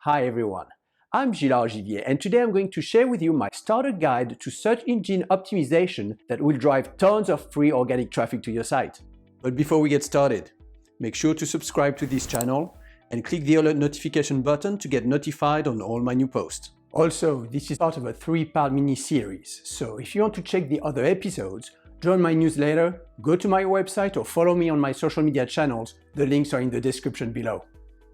Hi everyone, I'm Gilles Argivier and today I'm going to share with you my starter guide to search engine optimization that will drive tons of free organic traffic to your site. But before we get started, make sure to subscribe to this channel and click the alert notification button to get notified on all my new posts. Also, this is part of a 3-part mini-series, so if you want to check the other episodes, join my newsletter, go to my website or follow me on my social media channels. The links are in the description below.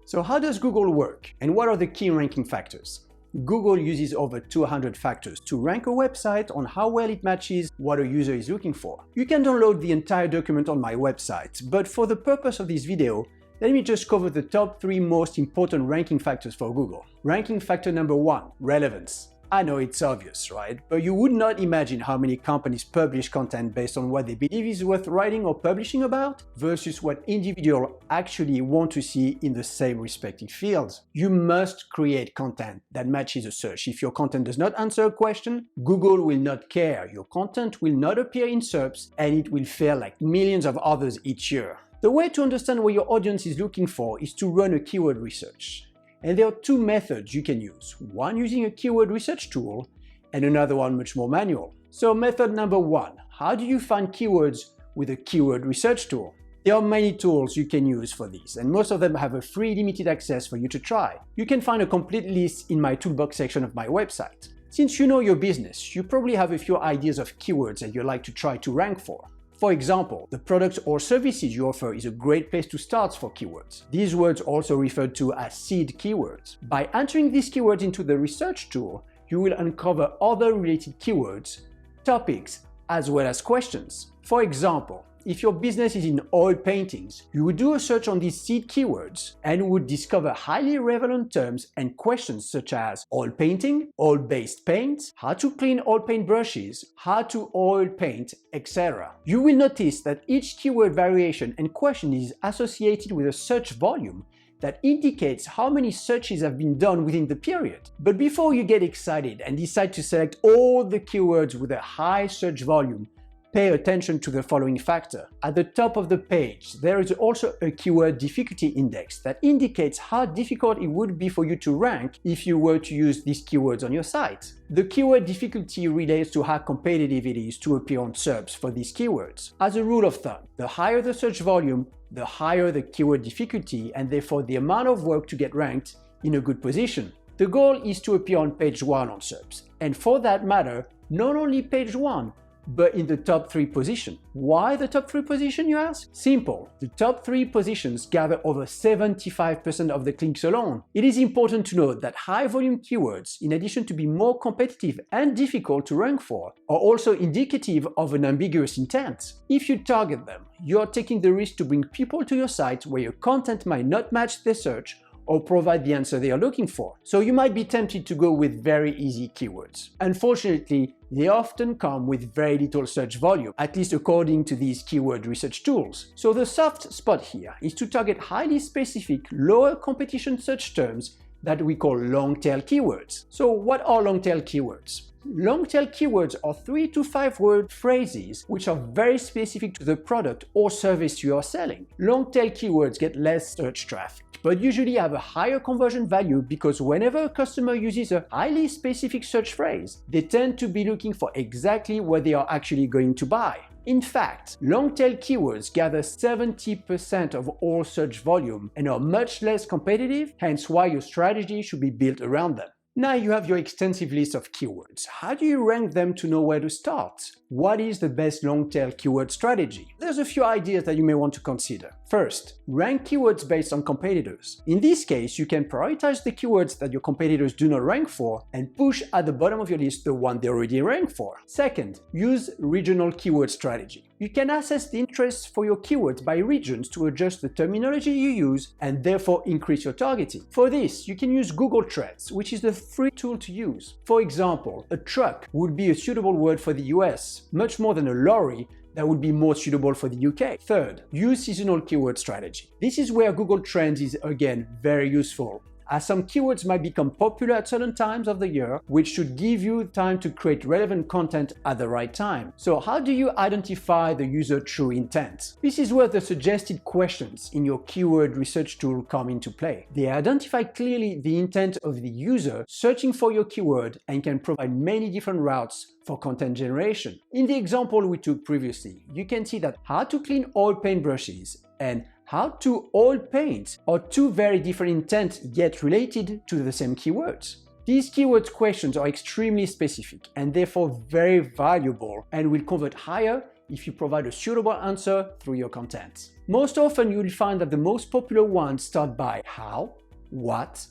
So how does Google work and what are the key ranking factors? Google uses over 200 factors to rank a website on how well it matches what a user is looking for. You can download the entire document on my website, but for the purpose of this video, let me just cover the top 3 most important ranking factors for Google. Ranking factor number 1, relevance. I know it's obvious, right? But you would not imagine how many companies publish content based on what they believe is worth writing or publishing about versus what individuals actually want to see in the same respective fields. You must create content that matches a search. If your content does not answer a question, Google will not care. Your content will not appear in SERPs and it will fail like millions of others each year. The way to understand what your audience is looking for is to run a keyword research. And there are 2 methods you can use, one using a keyword research tool and another one much more manual. So method number 1, how do you find keywords with a keyword research tool? There are many tools you can use for this, and most of them have a free limited access for you to try. You can find a complete list in my toolbox section of my website. Since you know your business, you probably have a few ideas of keywords that you'd like to try to rank for. For example, the products or services you offer is a great place to start for keywords. These words are also referred to as seed keywords. By entering these keywords into the research tool, you will uncover other related keywords, topics, as well as questions. For example, if your business is in oil paintings, you would do a search on these seed keywords and would discover highly relevant terms and questions such as oil painting, oil-based paint, how to clean oil paint brushes, how to oil paint, etc. You will notice that each keyword variation and question is associated with a search volume that indicates how many searches have been done within the period. But before you get excited and decide to select all the keywords with a high search volume, pay attention to the following factor. At the top of the page, there is also a keyword difficulty index that indicates how difficult it would be for you to rank if you were to use these keywords on your site. The keyword difficulty relates to how competitive it is to appear on SERPs for these keywords. As a rule of thumb, the higher the search volume, the higher the keyword difficulty and therefore the amount of work to get ranked in a good position. The goal is to appear on page 1 on SERPs, and for that matter, not only page 1, but in the top 3 position. Why the top 3 position, you ask? Simple. The top 3 positions gather over 75% of the clicks alone. It is important to note that high volume keywords, in addition to being more competitive and difficult to rank for, are also indicative of an ambiguous intent. If you target them, you are taking the risk to bring people to your site where your content might not match their search or provide the answer they are looking for. So you might be tempted to go with very easy keywords. Unfortunately, they often come with very little search volume, at least according to these keyword research tools. So the soft spot here is to target highly specific, lower competition search terms that we call long-tail keywords. So what are long-tail keywords? Long-tail keywords are 3 to 5 word phrases which are very specific to the product or service you are selling. Long-tail keywords get less search traffic, but usually have a higher conversion value because whenever a customer uses a highly specific search phrase, they tend to be looking for exactly what they are actually going to buy. In fact, long-tail keywords gather 70% of all search volume and are much less competitive, hence why your strategy should be built around them. Now you have your extensive list of keywords. How do you rank them to know where to start? What is the best long-tail keyword strategy? There's a few ideas that you may want to consider. First, rank keywords based on competitors. In this case, you can prioritize the keywords that your competitors do not rank for and push at the bottom of your list the one they already rank for. Second, use regional keyword strategy. You can assess the interest for your keywords by regions to adjust the terminology you use and therefore increase your targeting. For this, you can use Google Trends, which is a free tool to use. For example, a truck would be a suitable word for the US, much more than a lorry that would be more suitable for the UK. Third, use seasonal keyword strategy. This is where Google Trends is again very useful. as some keywords might become popular at certain times of the year, which should give you time to create relevant content at the right time. So how do you identify the user true intent? This is where the suggested questions in your keyword research tool come into play. They identify clearly the intent of the user searching for your keyword and can provide many different routes for content generation. In the example we took previously, you can see that how to clean oil paintbrushes and how to oil paint are two very different intents yet related to the same keywords. These keyword questions are extremely specific and therefore very valuable and will convert higher if you provide a suitable answer through your content. Most often you will find that the most popular ones start by how, what,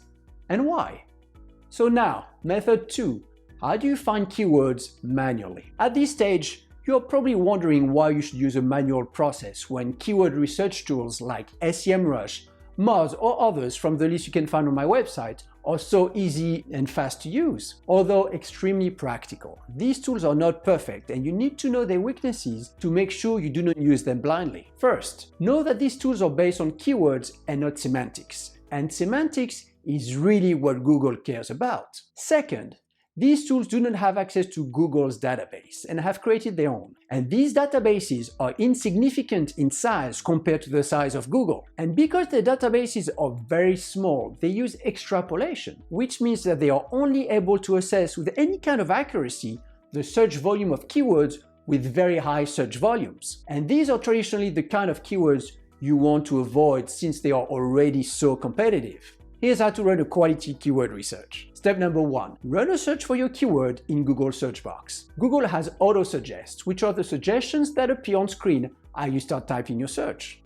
and why. So now, method 2. How do you find keywords manually? At this stage, you're probably wondering why you should use a manual process when keyword research tools like SEMrush, Moz, or others from the list you can find on my website are so easy and fast to use. Although extremely practical, these tools are not perfect and you need to know their weaknesses to make sure you do not use them blindly. First, know that these tools are based on keywords and not semantics, and semantics is really what Google cares about. Second, these tools do not have access to Google's database and have created their own. And these databases are insignificant in size compared to the size of Google. And because their databases are very small, they use extrapolation, which means that they are only able to assess with any kind of accuracy the search volume of keywords with very high search volumes. And these are traditionally the kind of keywords you want to avoid since they are already so competitive. Here's how to run a quality keyword research. Step number 1. Run a search for your keyword in Google search box. Google has auto-suggests, which are the suggestions that appear on screen as you start typing your search.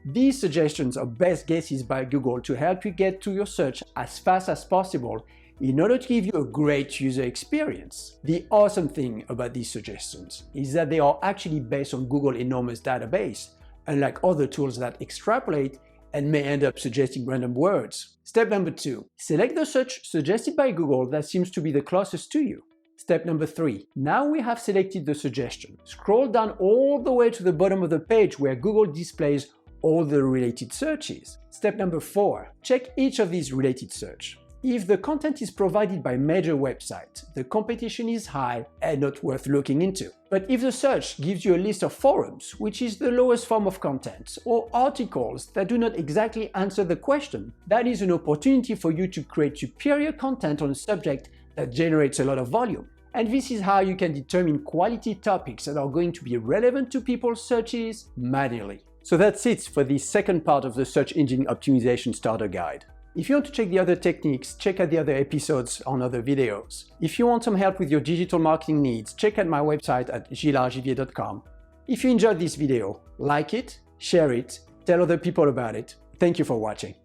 These suggestions are best guesses by Google to help you get to your search as fast as possible in order to give you a great user experience. The awesome thing about these suggestions is that they are actually based on Google's enormous database, unlike other tools that extrapolate and may end up suggesting random words. Step number 2. Select the search suggested by Google that seems to be the closest to you. Step number 3. Now we have selected the suggestion. Scroll down all the way to the bottom of the page where Google displays all the related searches. Step number 4. Check each of these related search. If the content is provided by major websites, the competition is high and not worth looking into. But if the search gives you a list of forums, which is the lowest form of content, or articles that do not exactly answer the question, that is an opportunity for you to create superior content on a subject that generates a lot of volume. And this is how you can determine quality topics that are going to be relevant to people's searches manually. So that's it for the second part of the Search Engine Optimization Starter Guide. If you want to check the other techniques, check out the other episodes on other videos. If you want some help with your digital marketing needs, check out my website at gilesargivier.com. If you enjoyed this video, like it, share it, tell other people about it. Thank you for watching.